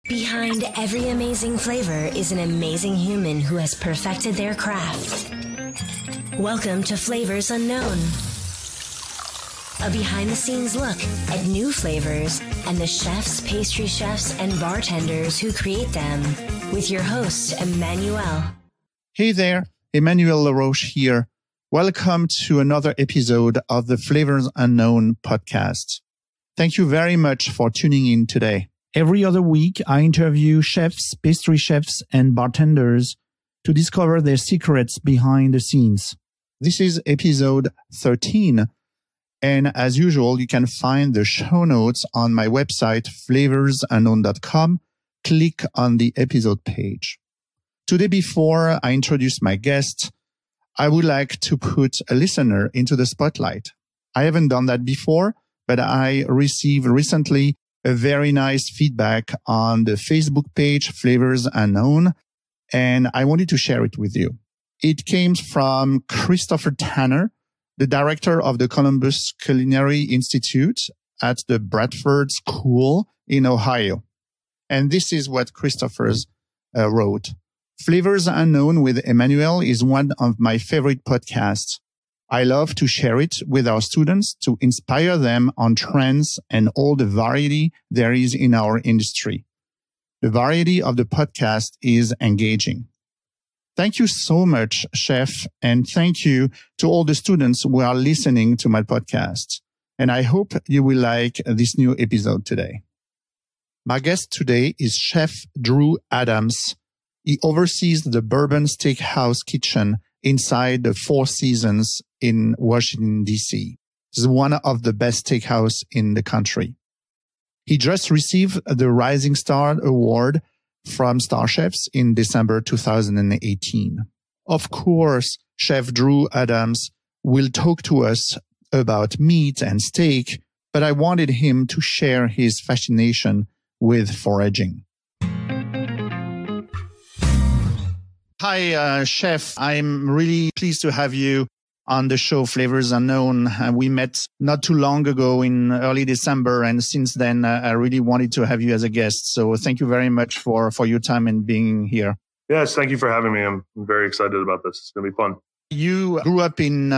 Behind every amazing flavor is an amazing human who has perfected their craft. Welcome to Flavors Unknown, a behind-the-scenes look at new flavors and the chefs, pastry chefs, and bartenders who create them, with your host, Emmanuel. Hey there, Emmanuel LaRoche here. Welcome to another episode of the Flavors Unknown podcast. Thank you very much for tuning in today. Every other week, I interview chefs, pastry chefs, and bartenders to discover their secrets behind the scenes. This is episode 13. And as usual, you can find the show notes on my website, flavorsunknown.com. Click on the episode page. Today, before I introduce my guest, I would like to put a listener into the spotlight. I haven't done that before, but I received recently a very nice feedback on the Facebook page, Flavors Unknown, and I wanted to share it with you. It came from Christopher Tanner, the director of the Columbus Culinary Institute at the Bradford School in Ohio. And this is what Christopher wrote. Flavors Unknown with Emmanuel is one of my favorite podcasts. I love to share it with our students to inspire them on trends and all the variety there is in our industry. The variety of the podcast is engaging. Thank you so much, Chef, and thank you to all the students who are listening to my podcast. And I hope you will like this new episode today. My guest today is Chef Drew Adams. He oversees the Bourbon Steakhouse kitchen inside the Four Seasons in Washington, D.C. This is one of the best steakhouse in the country. He just received the Rising Star Award from Star Chefs in December 2018. Of course, Chef Drew Adams will talk to us about meat and steak, but I wanted him to share his fascination with foraging. Hi, Chef. I'm really pleased to have you on the show Flavors Unknown. We met not too long ago in early December, and since then, I really wanted to have you as a guest. So thank you very much for your time and being here. Yes, thank you for having me. I'm very excited about this. It's going to be fun. You grew up in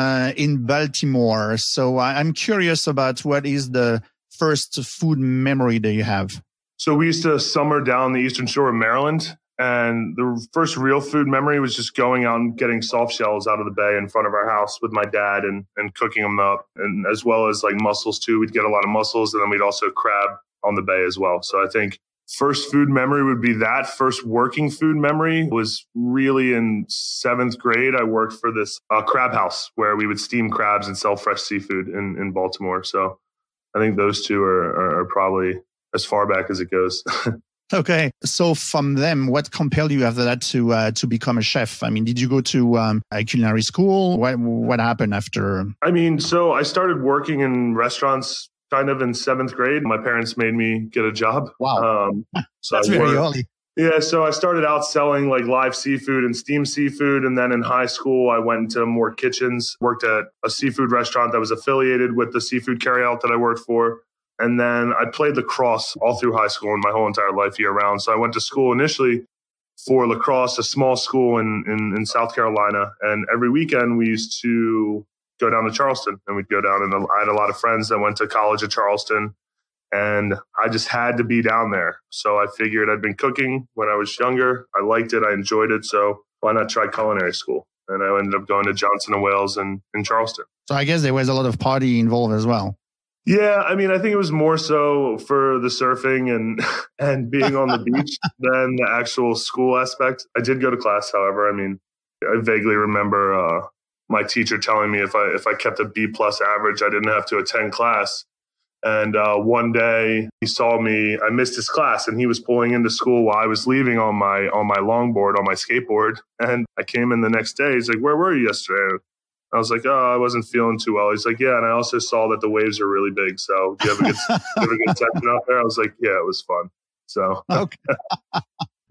Baltimore, so I'm curious about what is the first food memory that you have? So we used to summer down the eastern shore of Maryland. And the first real food memory was just going out and getting soft shells out of the bay in front of our house with my dad and cooking them up. And as well as like mussels too. We'd get a lot of mussels, and then we'd also crab on the bay as well. So I think first food memory would be that. First working food memory was really in 7th grade. I worked for this crab house where we would steam crabs and sell fresh seafood in Baltimore. So I think those two are probably as far back as it goes. Okay. So from them, what compelled you after that to become a chef? I mean, did you go to a culinary school? What happened after? I mean, so I started working in restaurants kind of in 7th grade. My parents made me get a job. Wow. So that's very early. Yeah. So I started out selling like live seafood and steamed seafood. And then in high school, I went into more kitchens, worked at a seafood restaurant that was affiliated with the seafood carryout that I worked for. And then I played lacrosse all through high school and my whole entire life year round. So I went to school initially for lacrosse, a small school in South Carolina. And every weekend we used to go down to Charleston, and we'd go down, and I had a lot of friends that went to college at Charleston, and I just had to be down there. So I figured I'd been cooking when I was younger. I liked it. I enjoyed it. So why not try culinary school? And I ended up going to Johnson & Wales in Charleston. So I guess there was a lot of party involved as well. Yeah, I mean, I think it was more so for the surfing and being on the beach than the actual school aspect. I did go to class, however. I mean, I vaguely remember my teacher telling me if I kept a B+ average, I didn't have to attend class. And one day he saw me, I missed his class, and he was pulling into school while I was leaving on my longboard, on my skateboard. And I came in the next day. He's like, "Where were you yesterday?" I was like, "Oh, I wasn't feeling too well." He's like, "Yeah." And I also saw that the waves are really big. So do you have a good session out there? I was like, "Yeah, it was fun." So, okay.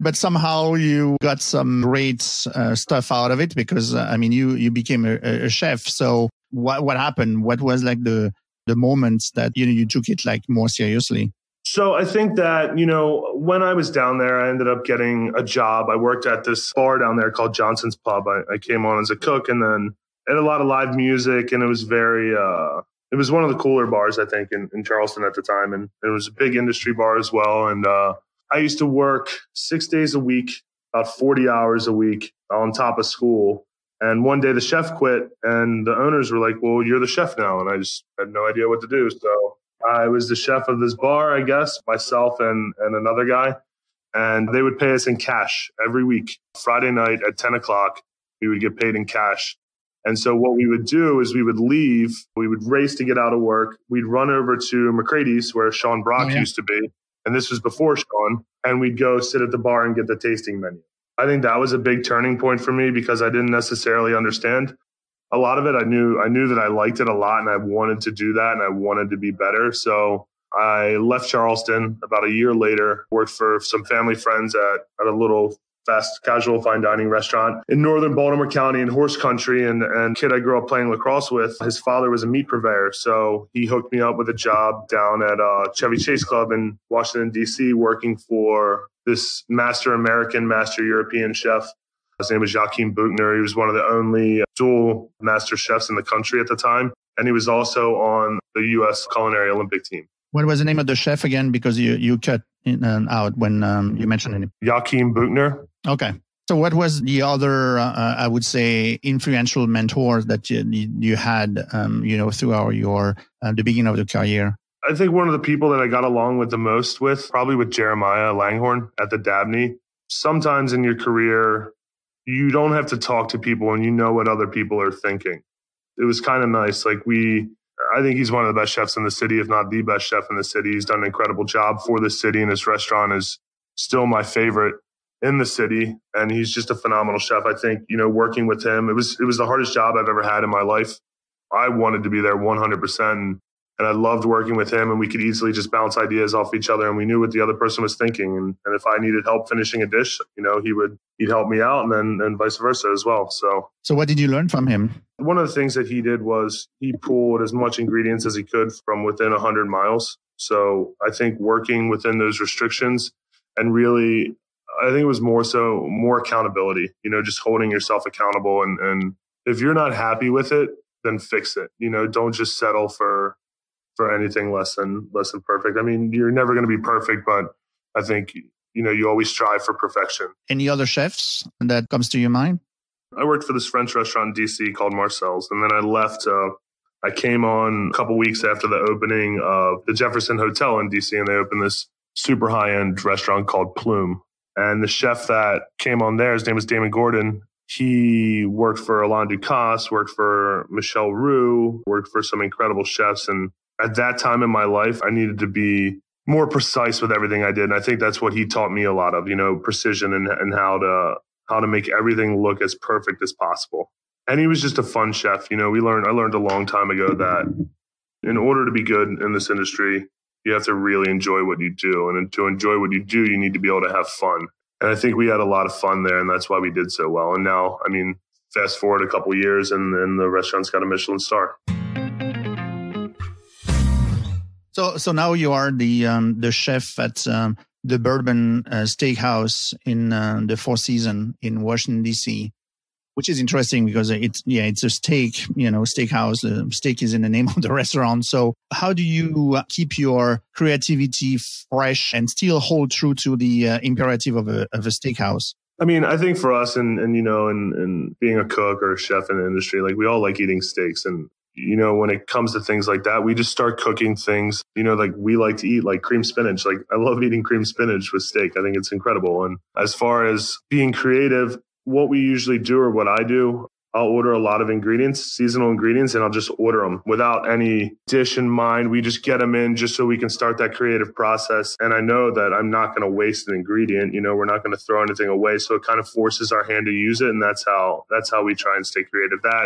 But somehow you got some great stuff out of it because, I mean, you became a chef. So what happened? What was like the moments that, you took it like more seriously? So I think that, when I was down there, I ended up getting a job. I worked at this bar down there called Johnson's Pub. I came on as a cook, and then had a lot of live music, and it was it was one of the cooler bars, I think, in Charleston at the time. And it was a big industry bar as well. And I used to work 6 days a week, about 40 hours a week on top of school. And one day the chef quit, and the owners were like, well, you're the chef now. And I just had no idea what to do. So I was the chef of this bar, I guess, myself and another guy. And they would pay us in cash every week. Friday night at 10 o'clock, we would get paid in cash. And so what we would do is we would leave. We would race to get out of work. We'd run over to McCrady's, where Sean Brock used to be. And this was before Sean. And we'd go sit at the bar and get the tasting menu. I think that was a big turning point for me because I didn't necessarily understand a lot of it. I knew that I liked it a lot, and I wanted to do that, and I wanted to be better. So I left Charleston about a year later, worked for some family friends at a little fast casual fine dining restaurant in northern Baltimore County in horse country. And kid I grew up playing lacrosse with, his father was a meat purveyor. So he hooked me up with a job down at Chevy Chase Club in Washington, D.C., working for this master American, master European chef. His name was Joachim Buchner. He was one of the only dual master chefs in the country at the time. And he was also on the U.S. culinary Olympic team. What was the name of the chef again? Because you cut in and out when you mentioned it. Joachim Buchner. Okay. So what was the other, I would say, influential mentors that you had, throughout the beginning of the career? I think one of the people that I got along with the most probably with Jeremiah Langhorne at the Dabney. Sometimes in your career, you don't have to talk to people and you know what other people are thinking. It was kind of nice. I think he's one of the best chefs in the city, if not the best chef in the city. He's done an incredible job for the city, and his restaurant is still my favorite in the city. And he's just a phenomenal chef. I think, working with him, it was the hardest job I've ever had in my life. I wanted to be there 100%. And I loved working with him, and we could easily just bounce ideas off each other, and we knew what the other person was thinking. And if I needed help finishing a dish, he'd help me out, and vice versa as well. So what did you learn from him? One of the things that he did was he pulled as much ingredients as he could from within 100 miles. So I think working within those restrictions, and really, I think it was more accountability, just holding yourself accountable. And if you're not happy with it, then fix it. Don't just settle for anything less than perfect. I mean, you're never going to be perfect, but I think, you always strive for perfection. Any other chefs that comes to your mind? I worked for this French restaurant in DC called Marcel's, and then I left. I came on a couple weeks after the opening of the Jefferson Hotel in DC, and they opened this super high-end restaurant called Plume. And the chef that came on there, his name was Damon Gordon. He worked for Alain Ducasse, worked for Michel Roux, worked for some incredible chefs. And at that time in my life, I needed to be more precise with everything I did. And I think that's what he taught me a lot of, precision and how to make everything look as perfect as possible. And he was just a fun chef. I learned a long time ago that in order to be good in this industry, you have to really enjoy what you do. And to enjoy what you do, you need to be able to have fun. And I think we had a lot of fun there, and that's why we did so well. And now, fast forward a couple of years, and the restaurant's got a Michelin star. So now you are the chef at the Bourbon Steakhouse in the Four Seasons in Washington, D.C., which is interesting because it's a steak, steakhouse. Steak is in the name of the restaurant. So how do you keep your creativity fresh and still hold true to the imperative of a steakhouse? I think for us and being a cook or a chef in the industry, we all like eating steaks. And, when it comes to things like that, we just start cooking things, we like to eat cream spinach. I love eating cream spinach with steak. I think it's incredible. And as far as being creative, what we usually do, or what I do, I'll order a lot of ingredients, seasonal ingredients, and I'll just order them without any dish in mind. We just get them in just so we can start that creative process. And I know that I'm not going to waste an ingredient. We're not going to throw anything away. So it kind of forces our hand to use it. And that's how we try and stay creative. That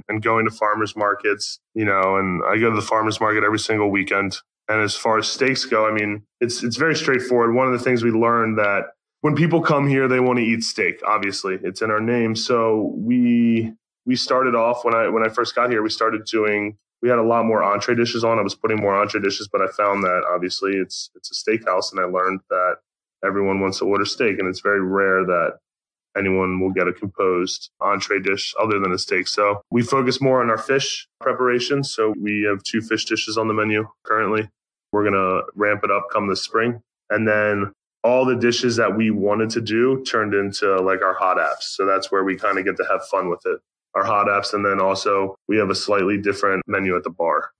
and going to farmers markets, and I go to the farmers market every single weekend. And as far as steaks go, it's very straightforward. One of the things we learned that when people come here, they want to eat steak. Obviously, it's in our name. So we started off when I first got here. We started doing we had a lot more entree dishes on. I was putting more entree dishes, but I found that obviously it's a steakhouse, and I learned that everyone wants to order steak, and it's very rare that anyone will get a composed entree dish other than a steak. So we focus more on our fish preparation. So we have 2 fish dishes on the menu currently. We're going to ramp it up come this spring. And then all the dishes that we wanted to do turned into like our hot apps. So that's where we kind of get to have fun with it. Our hot apps. And then also we have a slightly different menu at the bar.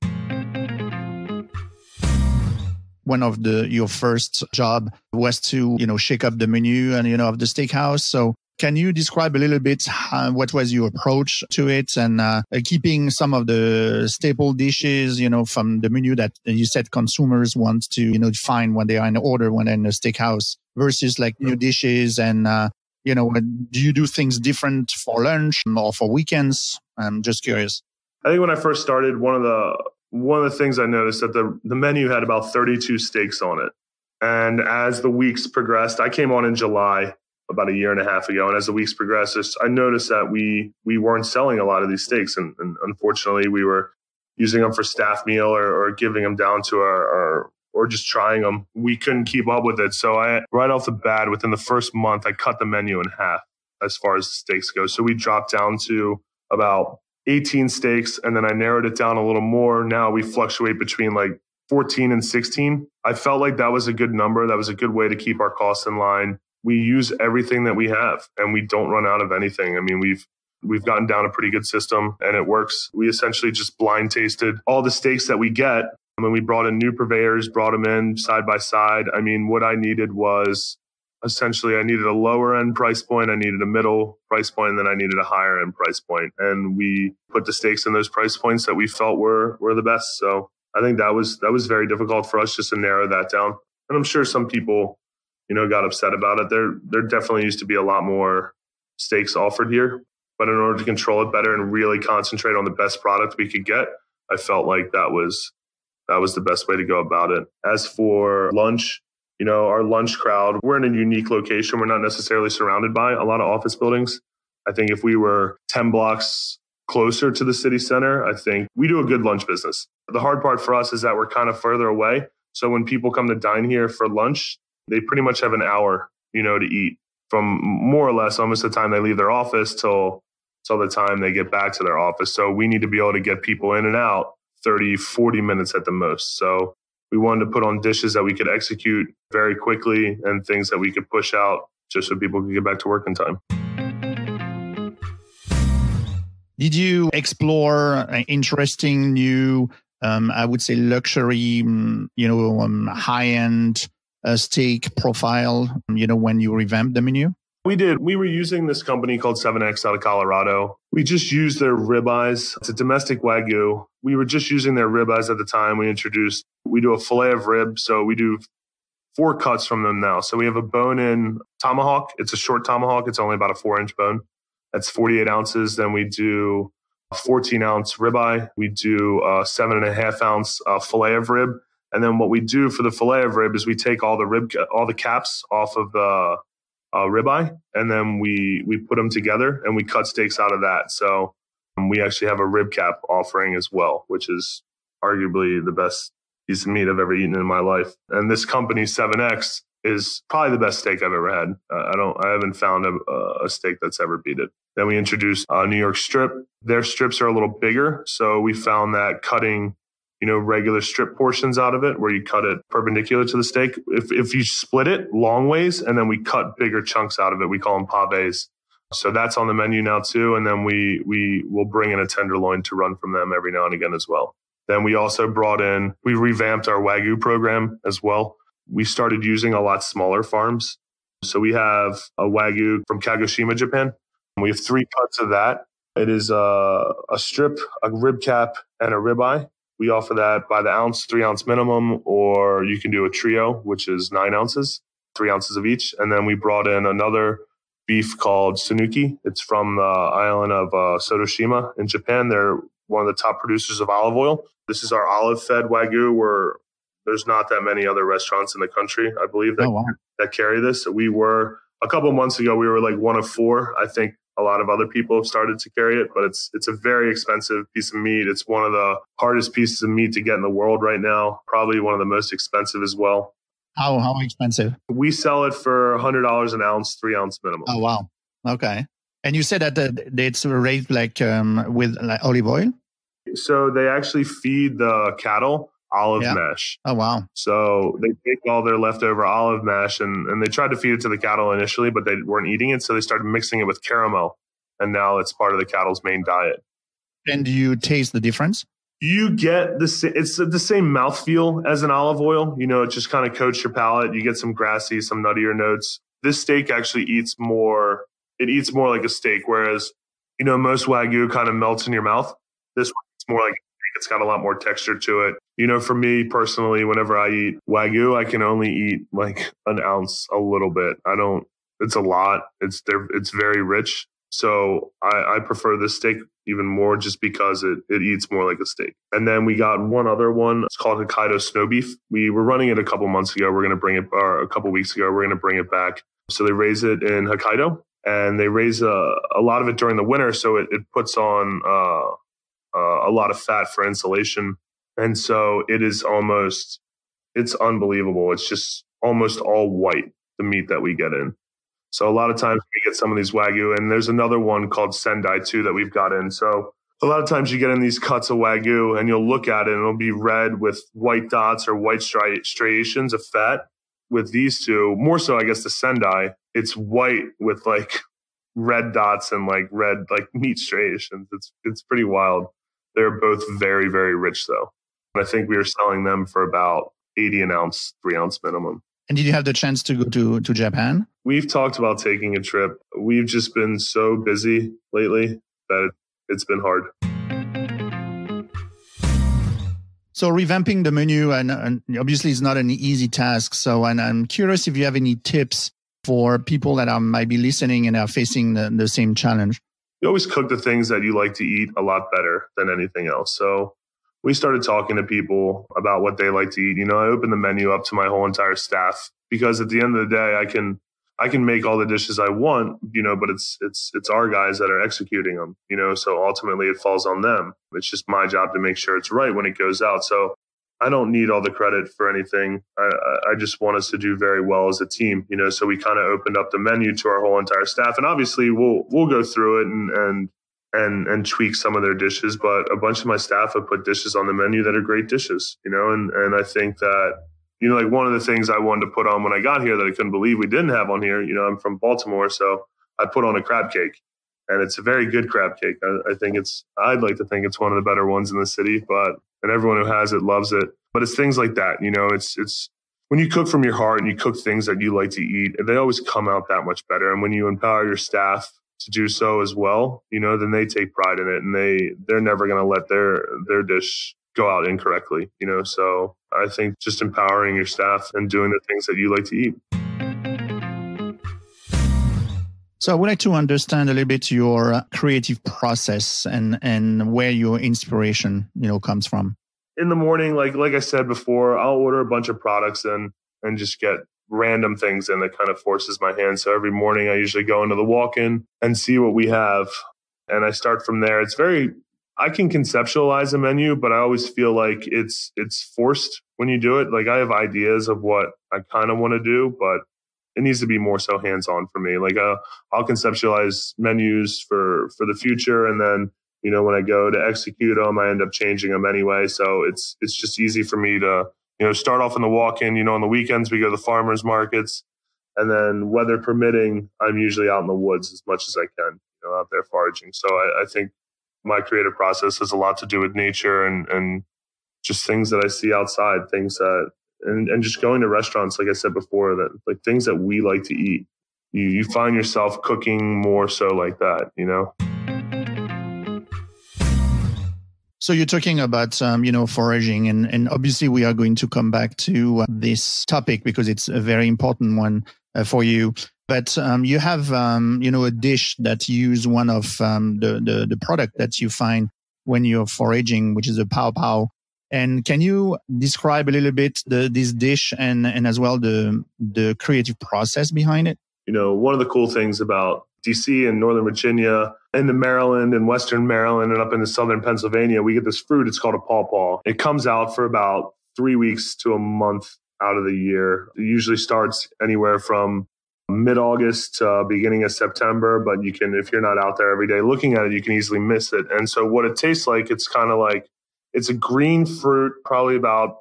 One of your first job was to, shake up the menu and, of the steakhouse. So can you describe a little bit what was your approach to it and keeping some of the staple dishes, from the menu that you said consumers want to, find when they are in order, when they're in a steakhouse versus like new dishes and, do you do things different for lunch or for weekends? I'm just curious. I think when I first started, one of the things I noticed that the menu had about 32 steaks on it. And as the weeks progressed, I came on in July about a year and a half ago. And as the weeks progressed, I noticed that we weren't selling a lot of these steaks. And unfortunately, we were using them for staff meal or giving them down to our or just trying them. We couldn't keep up with it. So right off the bat, within the first month, I cut the menu in half as far as steaks go. So we dropped down to about 18 steaks, and then I narrowed it down a little more. Now we fluctuate between like 14 and 16. I felt like that was a good number. That was a good way to keep our costs in line. We use everything that we have, and we don't run out of anything. I mean, we've gotten down a pretty good system, and it works. We essentially just blind tasted all the steaks that we get. I mean, we brought in new purveyors, brought them in side by side. I mean, what I needed was essentially I needed a lower end price point, I needed a middle price point, and then I needed a higher end price point. And we put the steaks in those price points that we felt were the best. So I think that was very difficult for us just to narrow that down. And I'm sure some people, got upset about it. There definitely used to be a lot more steaks offered here. But in order to control it better and really concentrate on the best product we could get, I felt like that was the best way to go about it. As for lunch, our lunch crowd, we're in a unique location. We're not necessarily surrounded by a lot of office buildings. I think if we were 10 blocks closer to the city center, I think we do a good lunch business. The hard part for us is that we're kind of further away. So when people come to dine here for lunch, they pretty much have an hour, to eat from more or less almost the time they leave their office till the time they get back to their office. So we need to be able to get people in and out 30, 40 minutes at the most. So we wanted to put on dishes that we could execute very quickly and things that we could push out just so people could get back to work in time. Did you explore interesting new, I would say luxury, high-end steak profile, when you revamped the menu? We did. We were using this company called 7X out of Colorado. We just used their ribeyes. It's a domestic Wagyu. We were just using their ribeyes at the time. We do a fillet of rib. So we do 4 cuts from them now. So we have a bone-in tomahawk. It's a short tomahawk. It's only about a 4-inch bone. That's 48 ounces. Then we do a 14-ounce ribeye. We do a 7.5-ounce fillet of rib. And then what we do for the fillet of rib is we take all the caps off of the ribeye, and then we put them together and we cut steaks out of that. So we actually have a rib cap offering as well, which is arguably the best piece of meat I've ever eaten in my life. And this company 7X is probably the best steak I've ever had. I haven't found a steak that's ever beat it. Then we introduced New York strip. Their strips are a little bigger, so we found that cutting regular strip portions out of it where you cut it perpendicular to the steak. If you split it long ways and then we cut bigger chunks out of it, we call them pavés. So that's on the menu now too. And then we will bring in a tenderloin to run from them every now and again as well. Then we also we revamped our Wagyu program as well. We started using a lot smaller farms. So we have a Wagyu from Kagoshima, Japan. We have 3 cuts of that. It is a strip, a rib cap, and a ribeye. We offer that by the ounce, 3-ounce minimum, or you can do a trio, which is 9 ounces, 3 ounces of each. And then we brought in another beef called Sanuki. It's from the island of Sotoshima in Japan. They're one of the top producers of olive oil. This is our olive-fed Wagyu, where there's not that many other restaurants in the country, I believe, that carry this. A couple of months ago, we were like one of 4. I think a lot of other people have started to carry it, but it's a very expensive piece of meat. It's one of the hardest pieces of meat to get in the world right now, probably one of the most expensive as well. How expensive? We sell it for $100 an ounce, 3 ounce minimum. Oh, wow. Okay. And you said that it's raised like with like olive oil? So they actually feed the cattle olive mash. Oh, wow. So they take all their leftover olive mash and they tried to feed it to the cattle initially, but they weren't eating it. So they started mixing it with caramel. And now it's part of the cattle's main diet. And do you taste the difference? You get it's the same mouthfeel as an olive oil. You know, it just kind of coats your palate. You get some grassy, some nuttier notes. This steak actually eats more like a steak, whereas, you know, most Wagyu kind of melts in your mouth. This one, it's more like it's got a lot more texture to it. You know, for me personally, whenever I eat Wagyu, I can only eat like an ounce, a little bit. It's a lot. It's very rich. So I prefer this steak even more just because it eats more like a steak. And then we got one other one. It's called Hokkaido snow beef. We were running it a couple months ago. We're going to bring it, or a couple weeks ago, we're going to bring it back. So they raise it in Hokkaido and they raise a lot of it during the winter. So it puts on a lot of fat for insulation. And so it's unbelievable. It's just almost all white, the meat that we get in. So a lot of times we get some of these Wagyu, and there's another one called Sendai too that we've got in. So a lot of times you get in these cuts of Wagyu and you'll look at it and it'll be red with white dots or white striations of fat. With these two, more so I guess the Sendai, it's white with like red dots and like red like meat striations. It's pretty wild. They're both very, very rich though. And I think we were selling them for about 80 an ounce, 3 ounce minimum. And did you have the chance to go to Japan? We've talked about taking a trip. We've just been so busy lately that it's been hard. So revamping the menu, and obviously it's not an easy task. So, and I'm curious if you have any tips for people that might be listening and are facing the same challenge. You always cook the things that you like to eat a lot better than anything else. So we started talking to people about what they like to eat. You know, I opened the menu up to my whole entire staff because at the end of the day, I can make all the dishes I want, you know, but it's our guys that are executing them, you know, so ultimately it falls on them. It's just my job to make sure it's right when it goes out. So I don't need all the credit for anything. I just want us to do very well as a team, you know, so we kind of opened up the menu to our whole entire staff. And obviously we'll go through it and tweak some of their dishes, but a bunch of my staff have put dishes on the menu that are great dishes, you know, and I think that, you know, like one of the things I wanted to put on when I got here that I couldn't believe we didn't have on here, you know, I'm from Baltimore, so I put on a crab cake, and it's a very good crab cake. I'd like to think it's one of the better ones in the city, and everyone who has it loves it. But it's things like that, you know, it's when you cook from your heart and you cook things that you like to eat, they always come out that much better. And when you empower your staff to do so as well, you know, then they take pride in it, and they're never going to let their dish go out incorrectly, you know. So I think just empowering your staff and doing the things that you like to eat. So I would like to understand a little bit your creative process and where your inspiration, you know, comes from. In the morning, like I said before, I'll order a bunch of products and just get random things in that kind of forces my hand. So every morning I usually go into the walk-in and see what we have, and I start from there. I can conceptualize a menu, but I always feel like it's forced when you do it. Like I have ideas of what I kind of want to do, but it needs to be more so hands-on for me. Like I'll conceptualize menus for the future, and then, you know, when I go to execute them, I end up changing them anyway. So it's just easy for me to, you know, start off in the walk-in. You know, on the weekends we go to the farmers markets, and then weather permitting, I'm usually out in the woods as much as I can, you know, out there foraging. So I think my creative process has a lot to do with nature and just things that I see outside, things that, and just going to restaurants, like I said before, that like things that we like to eat. You find yourself cooking more so like that, you know? So you're talking about, you know, foraging, and obviously we are going to come back to this topic because it's a very important one for you. But you have, you know, a dish that use one of the product that you find when you're foraging, which is a pow pow. And can you describe a little bit this dish and as well the creative process behind it? You know, one of the cool things about DC and Northern Virginia, into Maryland and Western Maryland and up into Southern Pennsylvania, we get this fruit. It's called a pawpaw. It comes out for about 3 weeks to a month out of the year. It usually starts anywhere from mid-August to beginning of September, but you can, if you're not out there every day looking at it, you can easily miss it. And so what it tastes like, it's kind of like, it's a green fruit, probably about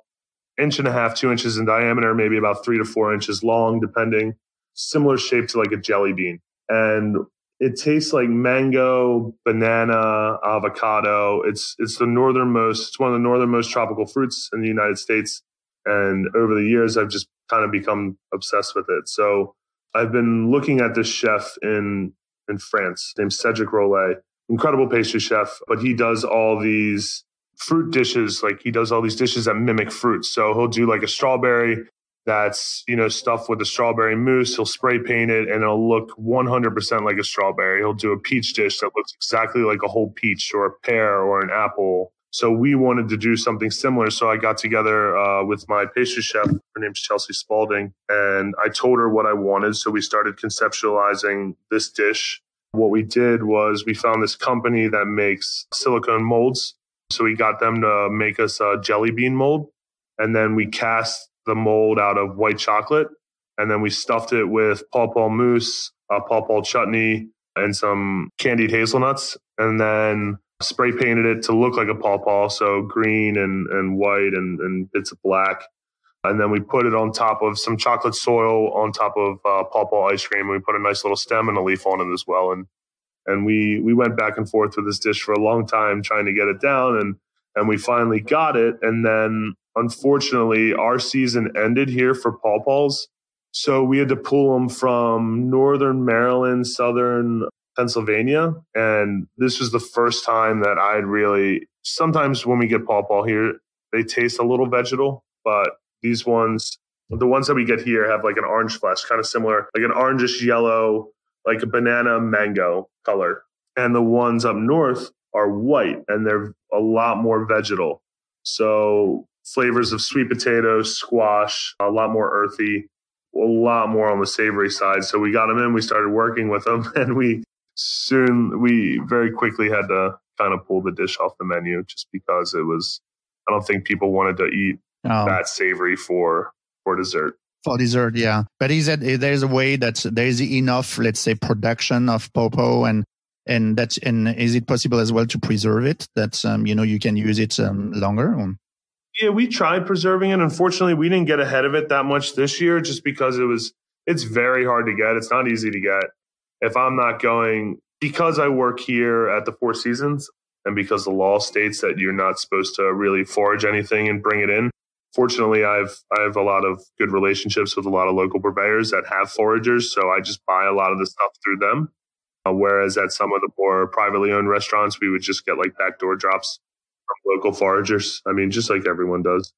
1.5 to 2 inches in diameter, maybe about 3 to 4 inches long, depending. Similar shape to like a jelly bean. And it tastes like mango, banana, avocado. It's one of the northernmost tropical fruits in the United States. And over the years, I've just kind of become obsessed with it. So I've been looking at this chef in France named Cedric Rollet, incredible pastry chef, but he does all these fruit dishes. Like he does all these dishes that mimic fruit. So he'll do like a strawberry that's, stuffed with a strawberry mousse. He'll spray paint it and it'll look 100% like a strawberry. He'll do a peach dish that looks exactly like a whole peach or a pear or an apple. So we wanted to do something similar. So I got together with my pastry chef. Her name's Chelsea Spalding. And I told her what I wanted. So we started conceptualizing this dish. What we did was we found this company that makes silicone molds. So we got them to make us a jelly bean mold. And then we cast the mold out of white chocolate. And then we stuffed it with pawpaw mousse, pawpaw chutney, and some candied hazelnuts. And then spray painted it to look like a pawpaw, so green and white and bits of black. And then we put it on top of some chocolate soil on top of pawpaw ice cream. We put a nice little stem and a leaf on it as well. And we went back and forth with this dish for a long time trying to get it down. And we finally got it. And then unfortunately, our season ended here for pawpaws. So we had to pull them from northern Maryland, southern Pennsylvania. And this was the first time that I'd really, sometimes when we get pawpaw here, they taste a little vegetal, but these ones, the ones that we get here have like an orange flesh, kind of similar, like an orangish yellow, like a banana mango color. And the ones up north are white and they're a lot more vegetal. So flavors of sweet potato, squash, a lot more earthy, a lot more on the savory side. So we got them in, we started working with them, and we very quickly had to kind of pull the dish off the menu just because I don't think people wanted to eat that savory for dessert. For dessert, yeah. But is that there's a way that there is enough, let's say, production of pawpaw and is it possible as well to preserve it? That you can use it longer. Yeah, we tried preserving it. Unfortunately, we didn't get ahead of it that much this year, just because it's very hard to get. It's not easy to get. If I'm not going, because I work here at the Four Seasons, and because the law states that you're not supposed to really forage anything and bring it in. Fortunately, I have a lot of good relationships with a lot of local purveyors that have foragers, so I just buy a lot of the stuff through them. Whereas at some of the more privately owned restaurants, we would just get like backdoor drops from local foragers. I mean, just like everyone does.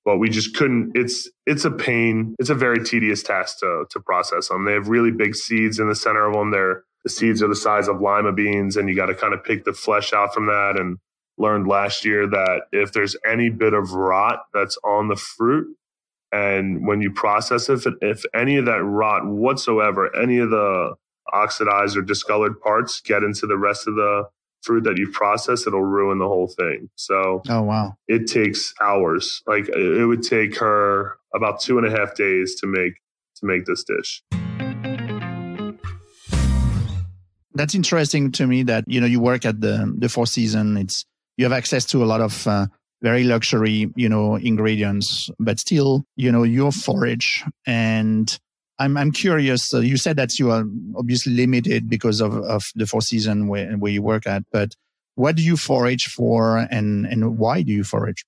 But we just couldn't. It's a pain. It's a very tedious task to process them. They have really big seeds in the center of them. The seeds are the size of lima beans, and you got to kind of pick the flesh out from that. And learned last year that if there's any bit of rot that's on the fruit, and when you process it, if any of that rot whatsoever, any of the oxidized or discolored parts get into the rest of the fruit that you've processed, it'll ruin the whole thing. So it takes hours. Like it would take her about 2.5 days to make this dish. That's interesting to me that, you work at the Four Seasons. You have access to a lot of very luxury, ingredients, but still, you forage. And I'm curious. You said that you are obviously limited because of the Four Seasons where you work at, but what do you forage for and why do you forage?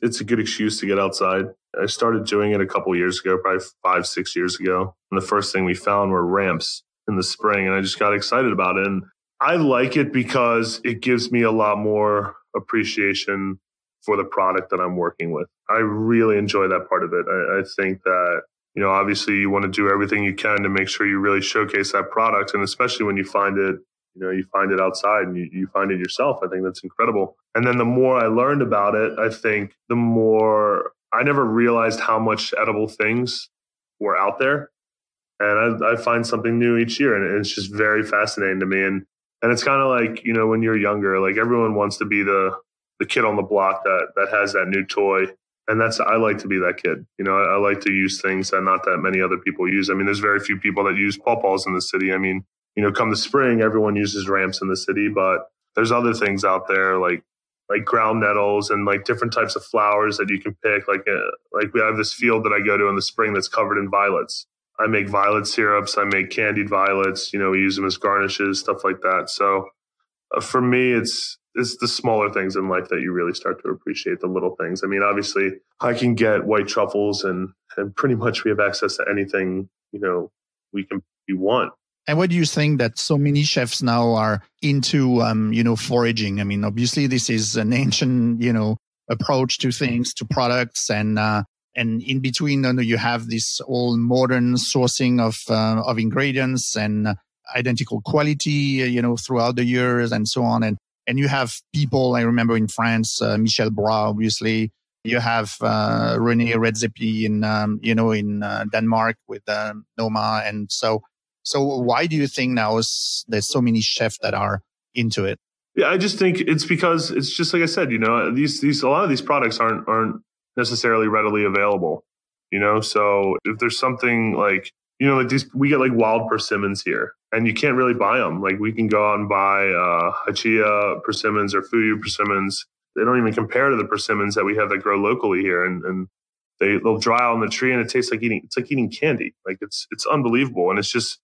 It's a good excuse to get outside. I started doing it a couple of years ago, probably 5-6 years ago. And the first thing we found were ramps in the spring, and I just got excited about it. And I like it because it gives me a lot more appreciation for the product that I'm working with. I really enjoy that part of it. I think that, obviously you want to do everything you can to make sure you really showcase that product. And especially when you find it, you find it outside and you find it yourself. I think that's incredible. And then the more I learned about it, I think the more I never realized how much edible things were out there. And I find something new each year, and it's just very fascinating to me. And it's kind of like, when you're younger, like everyone wants to be the kid on the block that has that new toy. And I like to be that kid. I like to use things that not that many other people use. I mean, there's very few people that use pawpaws in the city. I mean, come the spring, everyone uses ramps in the city, but there's other things out there like ground nettles and like different types of flowers that you can pick. Like we have this field that I go to in the spring that's covered in violets. I make violet syrups. I make candied violets. We use them as garnishes, stuff like that. So for me, it's the smaller things in life that you really start to appreciate, the little things. I mean, obviously, I can get white truffles and pretty much we have access to anything, we want. And what do you think that so many chefs now are into, foraging? I mean, obviously, this is an ancient, approach to things, to products, and in between, you have this all modern sourcing of ingredients and identical quality, throughout the years and so on. And you have people, I remember in France, Michel Bras, obviously. You have René Redzepi in Denmark with Noma. And so why do you think now there's so many chefs that are into it? Yeah, I just think it's because it's just like I said, these a lot of these products aren't necessarily readily available, So if there's something like, like these, we get like wild persimmons here, and you can't really buy them. Like we can go out and buy Hachia persimmons or Fuyu persimmons. They don't even compare to the persimmons that we have that grow locally here, and they'll dry out on the tree, and it tastes like eating candy. Like it's unbelievable, and it's just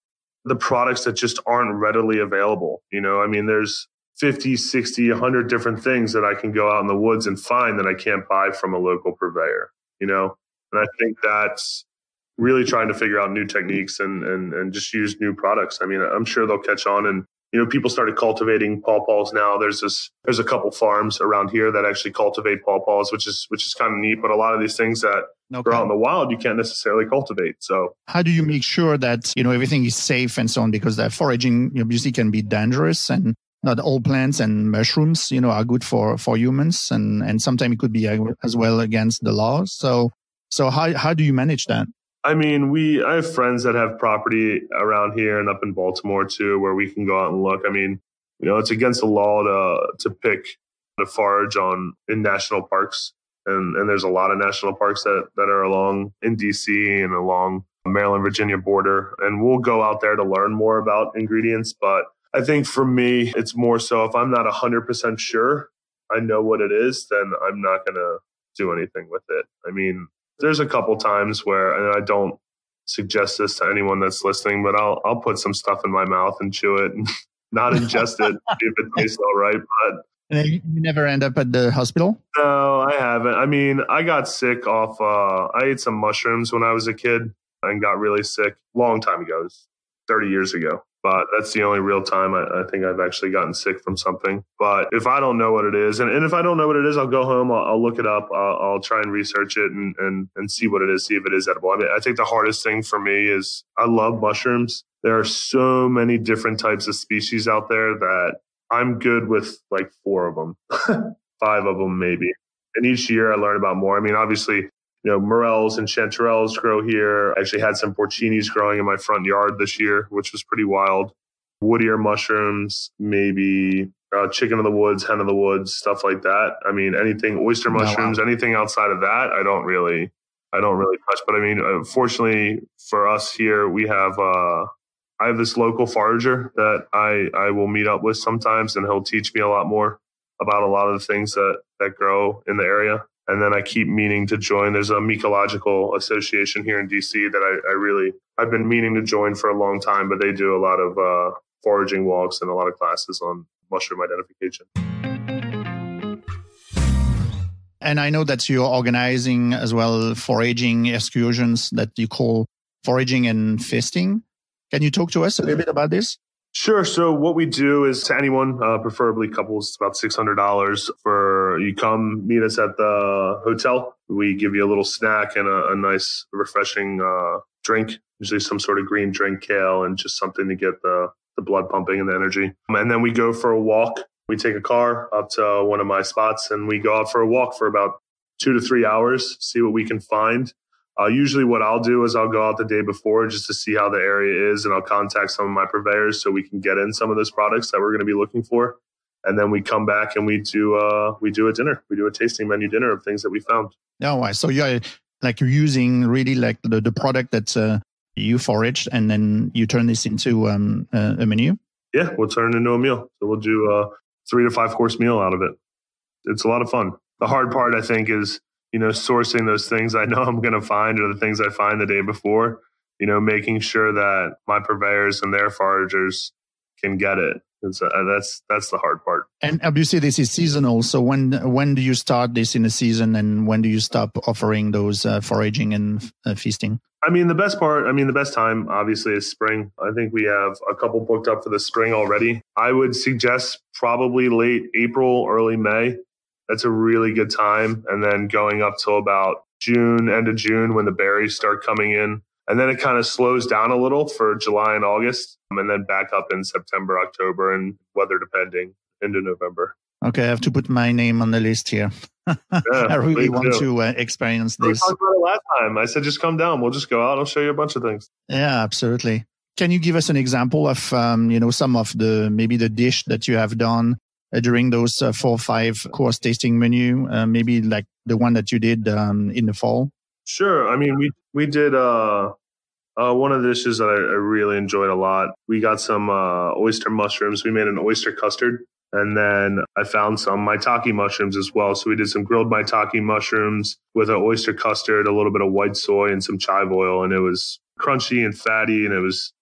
the products that just aren't readily available. I mean, there's 50, 60, 100 different things that I can go out in the woods and find that I can't buy from a local purveyor. And I think that's really trying to figure out new techniques and just use new products. I mean, I'm sure they'll catch on, and people started cultivating pawpaws now. There's a couple farms around here that actually cultivate pawpaws, which is kind of neat. But a lot of these things that grow out in the wild, you can't necessarily cultivate. So how do you make sure that everything is safe and so on? Because that foraging obviously can be dangerous, and not all plants and mushrooms are good for humans, and sometimes it could be as well against the law. So how do you manage that? I mean, I have friends that have property around here and up in Baltimore too, where we can go out and look. I mean, it's against the law to forage in national parks. And there's a lot of national parks that are along in DC and along Maryland, Virginia border. And we'll go out there to learn more about ingredients. But I think for me, it's more so if I'm not 100% sure I know what it is, then I'm not going to do anything with it. I mean, there's a couple times where, and I don't suggest this to anyone that's listening, but I'll put some stuff in my mouth and chew it and not ingest it, see if it tastes all right. But you never end up at the hospital? No, I haven't. I mean, I got sick off, I ate some mushrooms when I was a kid and got really sick long time ago. It was 30 years ago. But that's the only real time I think I've actually gotten sick from something. But if I don't know what it is, and if I don't know what it is, I'll go home, I'll look it up, I'll try and research it and see what it is, see if it is edible. I mean, I think the hardest thing for me is I love mushrooms. There are so many different types of species out there that I'm good with like 4 of them, 5 of them maybe. And each year I learn about more. I mean, obviously, morels and chanterelles grow here. I actually had some porcinis growing in my front yard this year, which was pretty wild. Wood ear mushrooms, maybe chicken of the woods, hen of the woods, stuff like that. I mean, anything, oyster mushrooms, anything outside of that, I don't really touch. But I mean, fortunately for us here, we have, I have this local forager that I will meet up with sometimes, and he'll teach me a lot more about a lot of the things that grow in the area. And then I keep meaning to join. There's a mycological association here in DC that I've been meaning to join for a long time, but they do a lot of foraging walks and a lot of classes on mushroom identification. And I know that you're organizing as well foraging excursions that you call foraging and feasting. Can you talk to us a little bit about this? Sure. So what we do is to anyone, preferably couples, it's about $600 for you come meet us at the hotel. We give you a little snack and a nice refreshing drink, usually some sort of green drink, kale, and just something to get the blood pumping and the energy. And then we go for a walk. We take a car up to one of my spots and we go out for a walk for about 2 to 3 hours, see what we can find. Usually what I'll do is I'll go out the day before just to see how the area is, and I'll contact some of my purveyors so we can get in some of those products that we're going to be looking for. And then we come back and we do a dinner. We do a tasting menu dinner of things that we found. Oh, so you're like using really like the product that you foraged, and then you turn this into a menu? Yeah, we'll turn it into a meal. So we'll do a 3 to 5 course meal out of it. It's a lot of fun. The hard part, I think, is, sourcing those things I know I'm going to find, or the things I find the day before, making sure that my purveyors and their foragers can get it. That's the hard part. And obviously this is seasonal. So when do you start this in the season, and when do you stop offering those foraging and feasting? The best time obviously is spring. I think we have a couple booked up for the spring already. I would suggest probably late April, early May. That's a really good time. And then going up till about June, end of June, when the berries start coming in. And then it kind of slows down a little for July and August, and then back up in September, October, and weather depending into November. Okay, I have to put my name on the list here. Yeah, I really want to experience this. We talked about it last time. I said, just come down. We'll just go out. I'll show you a bunch of things. Yeah, absolutely. Can you give us an example of, some of maybe the dish that you have done during those 4 or 5 course tasting menu? Maybe like the one that you did in the fall? Sure. We did one of the dishes that I really enjoyed a lot. We got some oyster mushrooms. We made an oyster custard. And then I found some maitake mushrooms as well. So we did some grilled maitake mushrooms with an oyster custard, a little bit of white soy, and some chive oil. And it was crunchy and fatty. And it's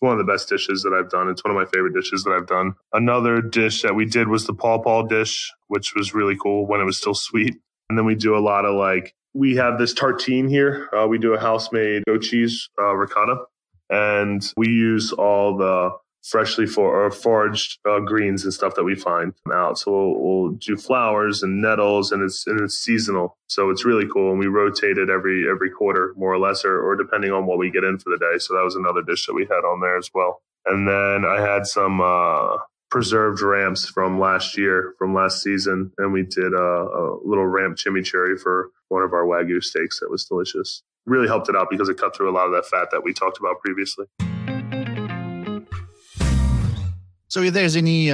one of the best dishes that I've done. It's one of my favorite dishes that I've done. Another dish that we did was the paw dish, which was really cool when it was still sweet. And then we do a lot of we have this tartine here. We do a house-made goat cheese ricotta. And we use all the freshly foraged greens and stuff that we find out. So we'll do flowers and nettles, and it's seasonal. So it's really cool. And we rotate it every quarter, more or less, or depending on what we get in for the day. So that was another dish that we had on there as well. And then I had some preserved ramps from last season. And we did a little ramp chimichurri for one of our Wagyu steaks that was delicious. Really helped it out because it cut through a lot of that fat that we talked about previously. So if there's any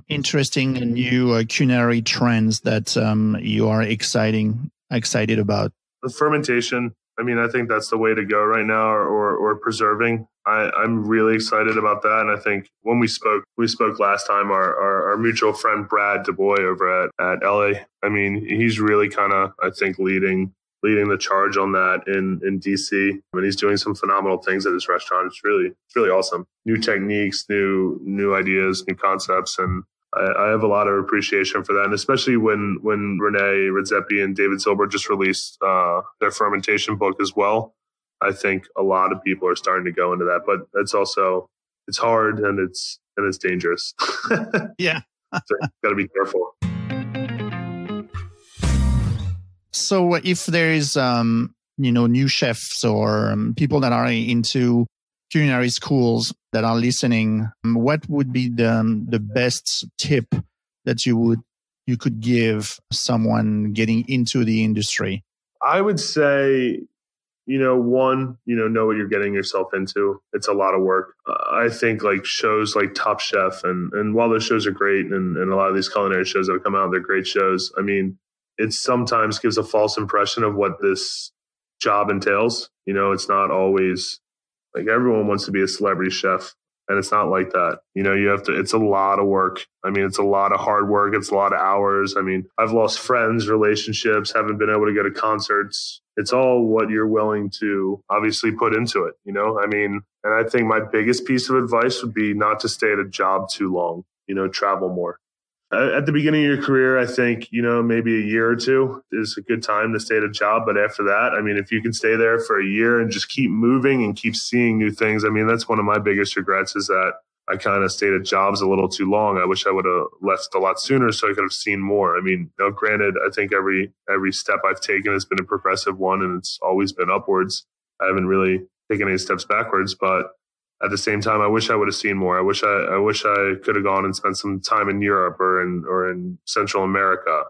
interesting new culinary trends that you are excited about? The fermentation, I think that's the way to go right now, or preserving. I'm really excited about that. And I think when we spoke last time, our mutual friend, Brad DuBois over at LA, he's really kind of, I think, leading the charge on that in DC. He's doing some phenomenal things at his restaurant. It's really awesome. New techniques, new ideas, new concepts. And I have a lot of appreciation for that. And especially when Renee Redzepi and David Silber just released their fermentation book as well. I think a lot of people are starting to go into that, but it's hard and it's dangerous. Yeah. So got to be careful. So if there is, new chefs or people that are into culinary schools that are listening, what would be the best tip that you could give someone getting into the industry? I would say, one, know what you're getting yourself into. It's a lot of work. I think shows like Top Chef, and while those shows are great, and a lot of these culinary shows that have come out, they're great shows. It sometimes gives a false impression of what this job entails. It's not always everyone wants to be a celebrity chef, and it's not like that. You have to, it's a lot of work. It's a lot of hard work. It's a lot of hours. I've lost friends, relationships, haven't been able to go to concerts. It's all what you're willing to obviously put into it, and I think my biggest piece of advice would be not to stay at a job too long, travel more. At the beginning of your career, I think, maybe a year or two is a good time to stay at a job. But after that, if you can stay there for a year and just keep moving and keep seeing new things, that's one of my biggest regrets, is that I kind of stayed at jobs a little too long. I wish I would have left a lot sooner so I could have seen more. Granted, I think every step I've taken has been a progressive one, and it's always been upwards. I haven't really taken any steps backwards, but at the same time, I wish I would have seen more. I wish I could have gone and spent some time in Europe or in Central America.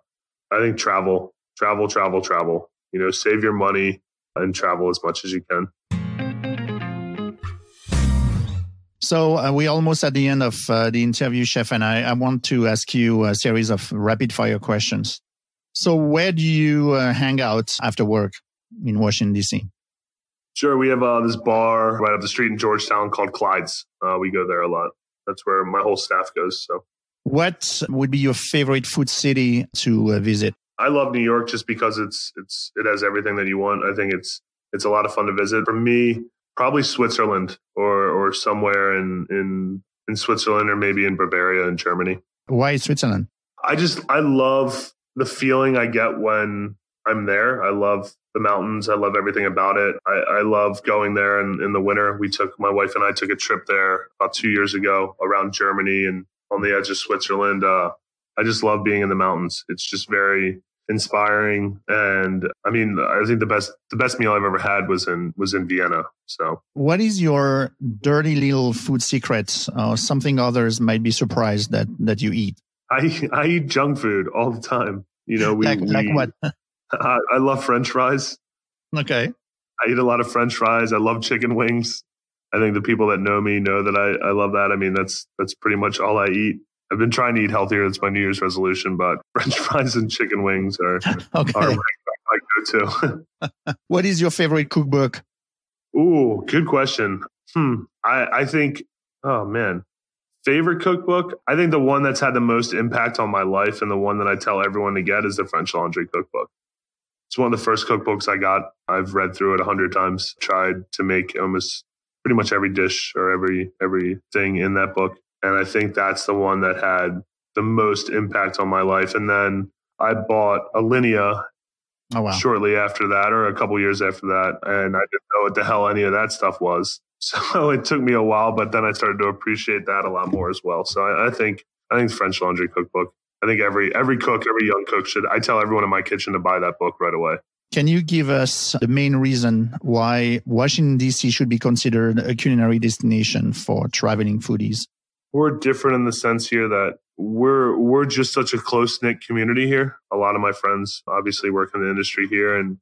I think travel. save your money and travel as much as you can. So we're almost at the end of the interview, Chef, and I want to ask you a series of rapid fire questions. So where do you hang out after work in Washington, D.C.? Sure. We have this bar right up the street in Georgetown called Clyde's. We go there a lot. That's where my whole staff goes. So, what would be your favorite food city to visit? I love New York just because it has everything that you want. I think it's a lot of fun to visit. For me, probably Switzerland or somewhere in Switzerland or maybe in Bavaria in Germany. Why Switzerland? I love the feeling I get when I'm there. I love the mountains. I love everything about it. I love going there in the winter. My wife and I took a trip there about 2 years ago around Germany and on the edge of Switzerland. I just love being in the mountains. It's just very inspiring. And I mean, I think the best meal I've ever had was in Vienna. So what is your dirty little food secret, something others might be surprised that you eat? I eat junk food all the time. Like what? I love French fries. Okay. I eat a lot of French fries. I love chicken wings. I think the people that know me know that I love that. I mean, that's pretty much all I eat. I've been trying to eat healthier. That's my New Year's resolution, but French fries and chicken wings are my go-to. What is your favorite cookbook? Ooh, good question. I think, oh man, favorite cookbook? I think the one that's had the most impact on my life and the one that I tell everyone to get is the French Laundry Cookbook. It's one of the first cookbooks I got. I've read through it 100 times, tried to make almost pretty much every dish or everything in that book. And I think that's the one that had the most impact on my life. And then I bought a Linea shortly after that, or a couple years after that. And I didn't know what the hell any of that stuff was. So it took me a while, but then I started to appreciate that a lot more as well. So I think French Laundry Cookbook. I think every cook, every young cook should. I tell everyone in my kitchen to buy that book right away. Can you give us the main reason why Washington, D.C. should be considered a culinary destination for traveling foodies? We're different in the sense here that we're just such a close-knit community here. A lot of my friends obviously work in the industry here. And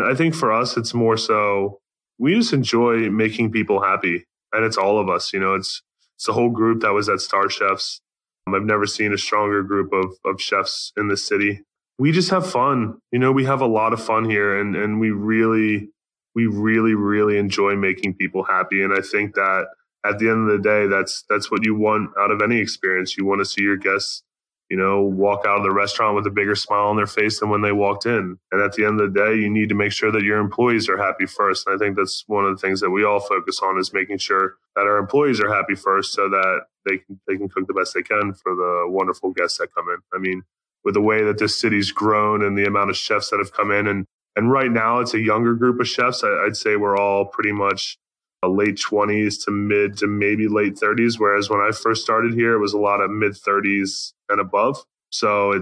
I think for us, it's more so we just enjoy making people happy. And it's all of us. It's the whole group that was at Star Chefs. I've never seen a stronger group of chefs in the city. We just have fun. We have a lot of fun here and we really, really enjoy making people happy. And I think that at the end of the day, that's what you want out of any experience. You want to see your guests, walk out of the restaurant with a bigger smile on their face than when they walked in. And at the end of the day, you need to make sure that your employees are happy first. And I think that's one of the things that we all focus on is making sure that our employees are happy first so that they can cook the best they can for the wonderful guests that come in. I mean, with the way that this city's grown and the amount of chefs that have come in and right now it's a younger group of chefs. I'd say we're all pretty much late 20s to mid to maybe late 30s. Whereas when I first started here, it was a lot of mid 30s and above. So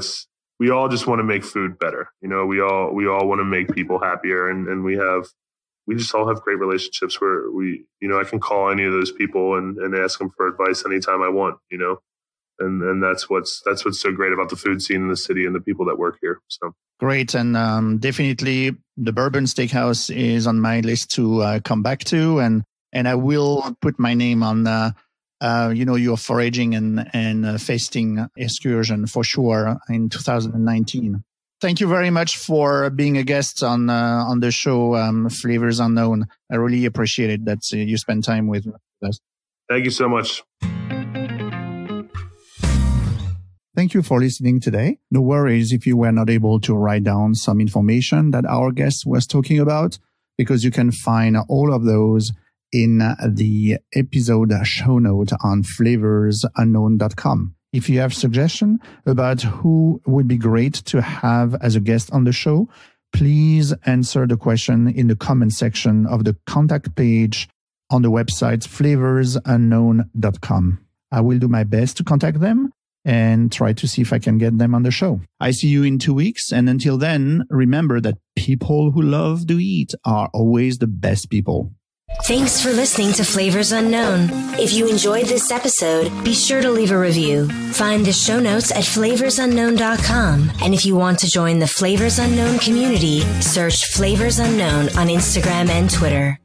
we all just want to make food better. We all want to make people happier. And we just all have great relationships where I can call any of those people and ask them for advice anytime I want, and that's what's so great about the food scene in the city and the people that work here. So great. And definitely the Bourbon Steakhouse is on my list to come back to. And I will put my name on, your foraging and feasting excursion for sure in 2019. Thank you very much for being a guest on the show, Flavors Unknown. I really appreciate it that you spend time with us. Thank you so much. Thank you for listening today. No worries if you were not able to write down some information that our guest was talking about, because you can find all of those in the episode show note on flavorsunknown.com. If you have suggestions about who would be great to have as a guest on the show, please answer the question in the comment section of the contact page on the website flavorsunknown.com. I will do my best to contact them and try to see if I can get them on the show. I see you in 2 weeks. And until then, remember that people who love to eat are always the best people. Thanks for listening to Flavors Unknown. If you enjoyed this episode, be sure to leave a review. Find the show notes at flavorsunknown.com. And if you want to join the Flavors Unknown community, search Flavors Unknown on Instagram and Twitter.